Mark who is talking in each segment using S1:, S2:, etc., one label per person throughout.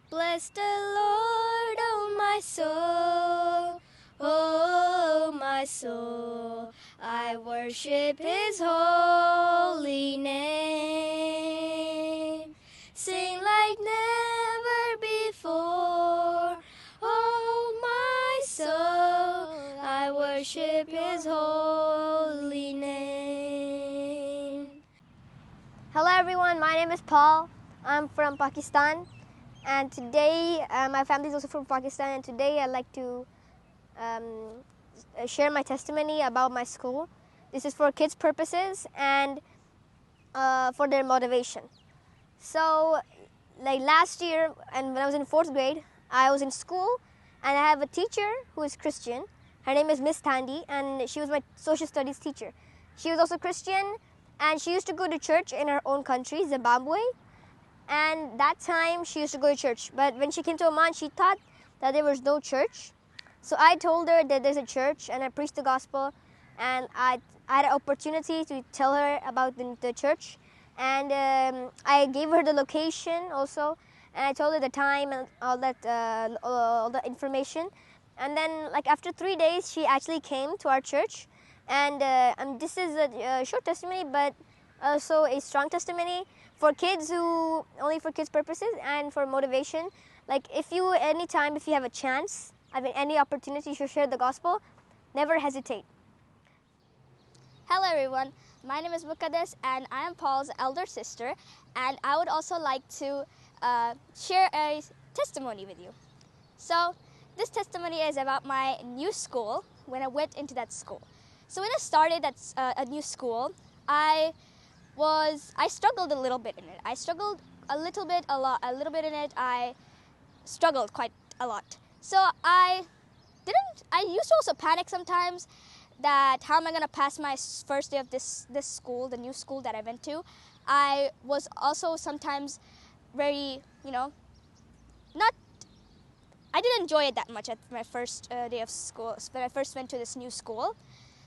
S1: Bless the Lord, oh my soul, I worship His holy name. Sing like never before, oh my soul, I worship His holy name.
S2: Hello everyone, my name is Paul. I'm from Pakistan, and today my family is also from Pakistan, and today I'd like to share my testimony about my school. This is for kids purposes and for their motivation. So like last year, and when I was in 4th grade, I was in school and I have a teacher who is Christian. Her name is Miss Tandy, and she was my social studies teacher. She was also Christian, and she used to go to church in her own country, Zimbabwe. And that time she used to go to church. But when she came to Oman, she thought that there was no church. So I told her that there's a church, and I preached the gospel, and I had an opportunity to tell her about the church. And I gave her the location also, and I told her the time and all the information. And then like after 3 days, she actually came to our church. And this is a short testimony, but also a strong testimony for kids, who only for kids purposes and for motivation. Like if you have a chance, any opportunity to share the gospel, never hesitate.
S3: Hello everyone, my name is Muqaddas and I am Paul's elder sister, and I would also like to share a testimony with you. So this testimony is about my new school, when I went into that school. So when I started a new school, I struggled a little bit in it. I struggled a little bit in it. I struggled quite a lot. So I used to also panic sometimes that how am I going to pass my first day of this school, the new school that I went to. I was also sometimes very, I didn't enjoy it that much at my first day of school, when I first went to this new school.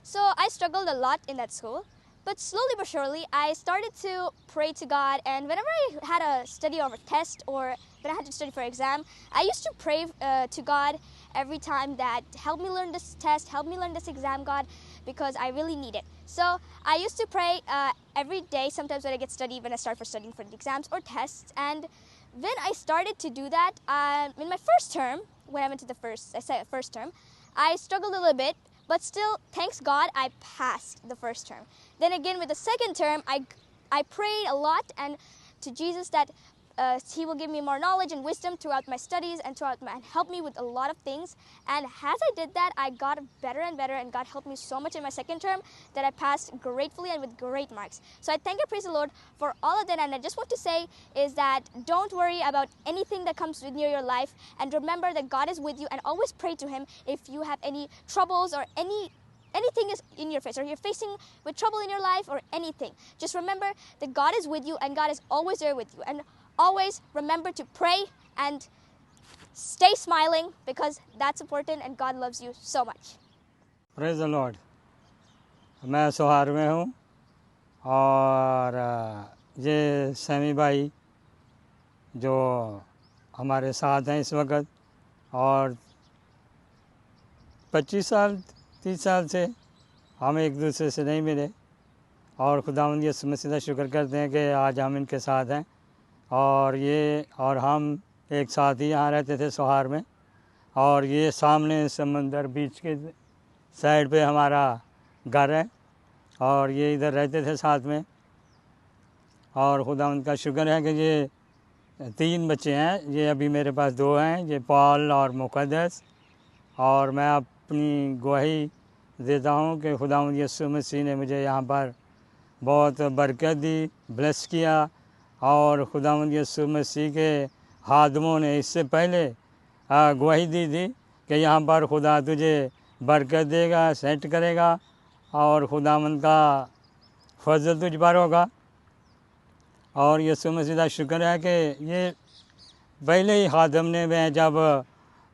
S3: So I struggled a lot in that school. But slowly but surely, I started to pray to God, and whenever I had a study or a test, or when I had to study for an exam, I used to pray to God every time that, help me learn this test, help me learn this exam, God, because I really need it. So I used to pray every day, sometimes when I start studying for the exams or tests. And when I started to do that, in my first term, when I went to the first term, I struggled a little bit. But still, thanks God, I passed the first term. Then again, with the second term, I prayed a lot and to Jesus that He will give me more knowledge and wisdom throughout my studies and help me with a lot of things. And as I did that, I got better and better, and God helped me so much in my second term that I passed gratefully and with great marks. So I thank and praise the Lord for all of that. And I just want to say is that don't worry about anything that comes near your life, and remember that God is with you, and always pray to Him if you have any troubles or anything is in your face, or you're facing with trouble in your life or anything. Just remember that God is with you, and God is always there with you. And always remember to pray and stay smiling, because that's important and God loves you so much.
S4: Praise the Lord. मैं सोहार में हूँ, और ये Sami भाई जो हमारे साथ हैं इस वक्त, और 25-30 साल से हम एक दूसरे से नहीं मिले, और खुदावंद यीशु मसीह का शुक्र करते हैं कि आज हम इनके साथ हैं। और हम एक साथ ही यहाँ रहते थे सोहार में, और ये सामने समंदर बीच के साइड पे हमारा घर है, और ये इधर रहते थे साथ में। और खुदावंद का शुक्र है कि ये 3 बच्चे हैं, ये अभी मेरे पास 2 हैं, ये पॉल और मुक़द्दस। और मैं अपनी गवाही देता हूँ कि खुदावंद यीशु मसीह ने मुझे यहाँ पर बहुत बरकत दी, ब्लेस किया, और खुदावंद यीशु मसीह के खादमों ने इससे पहले गवाही दी थी कि यहाँ पर खुदा तुझे बरकत देगा, सेट करेगा, और खुदावंद का फजल तुझ पर होगा। और यीशु मसीह का शुक्र है कि ये पहले ही खादम ने, मैं जब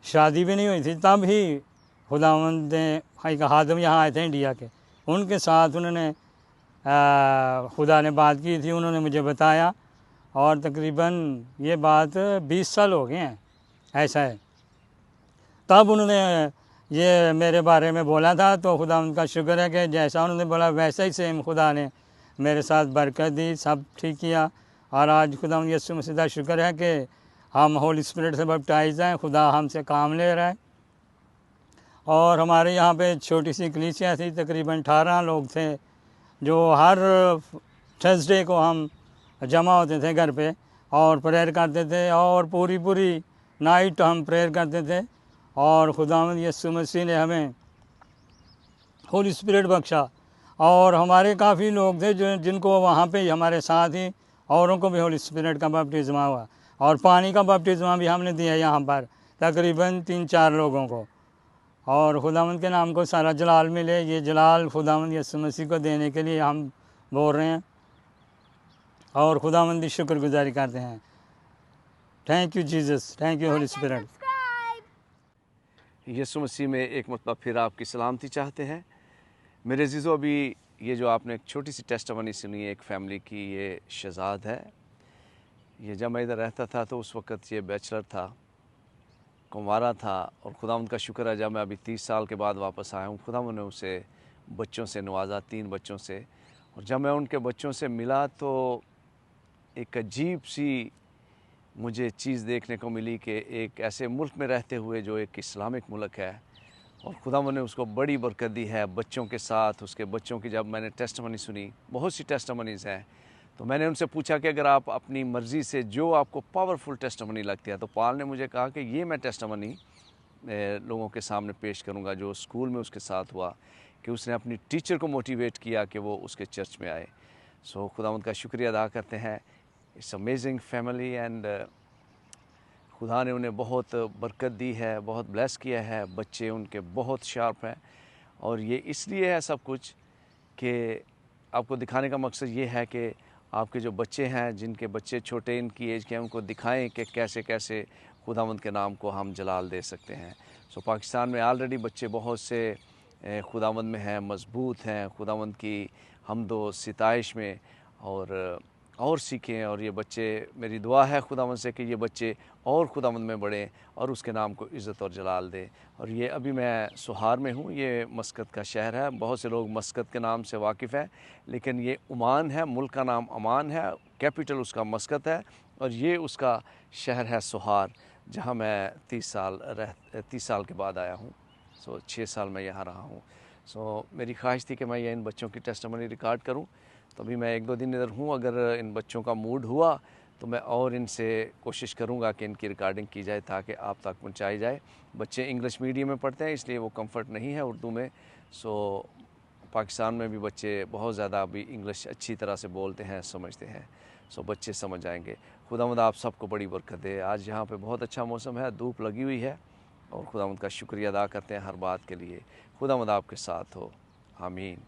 S4: शादी भी नहीं हुई थी तब ही खुदावंद ने, एक खादम यहाँ आए थे इंडिया के, उनके साथ उन्होंने खुदा ने बात की थी, उन्होंने मुझे बताया, और तकरीबन ये बात 20 साल हो गए हैं, ऐसा है। तब उन्होंने ये मेरे बारे में बोला था, तो खुदा उनका शुक्र है कि जैसा उन्होंने बोला वैसा ही सेम खुदा ने मेरे साथ बरकत दी, सब ठीक किया। और आज खुदा यीशु मसीह का शुक्र है कि हम होली स्पिरिट से बैप्टाइज हैं, खुदा हमसे काम ले रहा है। और हमारे यहाँ पे छोटी सी कलीसिया थी, तकरीबन 18 लोग थे, जो हर थर्सडे को हम जमा होते थे घर पे और प्रेयर करते थे, और पूरी नाइट हम प्रेयर करते थे। और खुदावंद यीशु मसीह ने हमें होली स्पिरिट बख्शा, और हमारे काफ़ी लोग थे जो जिनको वहाँ पे हमारे साथ ही औरों को भी होली स्पिरिट का बपटिस्मा हुआ, और पानी का बपटिस्मा भी हमने दिया यहाँ पर तकरीबन 3-4 लोगों को। और खुदावंद के नाम को सारा जलाल मिले। ये जलाल खुदावंद यीशु मसीह को देने के लिए हम बोल रहे हैं और खुदावंद की शुक्रगुजारी करते हैं। Thank you Jesus, thank you Holy Spirit.
S5: Yeshu Masih में एक मरतबा फिर आपकी सलामती चाहते हैं। मेरे अज़ीज़ों, अभी ये जो आपने एक छोटी सी टेस्टमनी सुनी है एक फ़ैमिली की, ये शहज़ाद है। ये जब मैं इधर रहता था तो उस वक़्त ये बैचलर था, कुंवारा था, और खुदावंद का शुक्र है जब मैं अभी 30 साल के बाद वापस आया हूँ, खुदावंद ने उसे बच्चों से नवाजा, 3 बच्चों से। और जब मैं उनके बच्चों से मिला तो एक अजीब सी मुझे चीज़ देखने को मिली कि एक ऐसे मुल्क में रहते हुए जो एक इस्लामिक मुल्क है, और खुदावंद ने उसको बड़ी बरकत दी है बच्चों के साथ। उसके बच्चों की जब मैंने टेस्टमनी सुनी, बहुत सी टेस्टमनीज़ हैं, तो मैंने उनसे पूछा कि अगर आप अपनी मर्ज़ी से जो आपको पावरफुल टेस्टमनी लगती है, तो पाल ने मुझे कहा कि ये मैं टेस्टमनी लोगों के सामने पेश करूँगा जो स्कूल में उसके साथ हुआ, कि उसने अपनी टीचर को मोटिवेट किया कि वो उसके चर्च में आए। सो खुदावंद का शुक्रिया अदा करते हैं। इट्स अमेजिंग फैमिली, एंड खुदा ने उन्हें बहुत बरकत दी है, बहुत ब्लेस किया है। बच्चे उनके बहुत शार्प हैं, और ये इसलिए है सब कुछ कि आपको दिखाने का मकसद ये है कि आपके जो बच्चे हैं, जिनके बच्चे छोटे इनकी एज के हैं, उनको दिखाएं कि कैसे कैसे खुदावंद के नाम को हम जलाल दे सकते हैं। सो पाकिस्तान में ऑलरेडी बच्चे बहुत से खुदावंद में हैं, मजबूत हैं, खुदावंद की हमदो सिताइश में, और सीखें। और ये बच्चे, मेरी दुआ है खुदावंद से कि ये बच्चे और खुदावंद में बढ़ें और उसके नाम को इज़्ज़त और जलाल दें। और ये अभी मैं सोहार में हूँ, ये मस्कत का शहर है। बहुत से लोग मस्कत के नाम से वाकिफ़ हैं, लेकिन ये ओमान है, मुल्क का नाम ओमान है, कैपिटल उसका मस्कत है, और ये उसका शहर है सोहार, जहाँ मैं 30 साल के बाद आया हूँ। सो 6 साल मैं यहाँ रहा हूँ। सो मेरी ख्वाहिश थी कि मैं ये इन बच्चों की टेस्टमनी रिकॉर्ड करूँ, तो अभी मैं 1-2 दिन इधर हूँ। अगर इन बच्चों का मूड हुआ तो मैं और इनसे कोशिश करूँगा कि इनकी रिकॉर्डिंग की जाए ताकि आप तक पहुँचाई जाए। बच्चे इंग्लिश मीडियम में पढ़ते हैं, इसलिए वो कंफर्ट नहीं है उर्दू में। सो पाकिस्तान में भी बच्चे बहुत ज़्यादा अभी इंग्लिश अच्छी तरह से बोलते हैं, समझते हैं। सो बच्चे समझ आएंगे। खुदावंद आप सबको बड़ी बरकत दे। आज यहाँ पे बहुत अच्छा मौसम है, धूप लगी हुई है, और खुदावंद का शुक्रिया अदा करते हैं हर बात के लिए। खुदावंद आपके साथ हो। आमीन।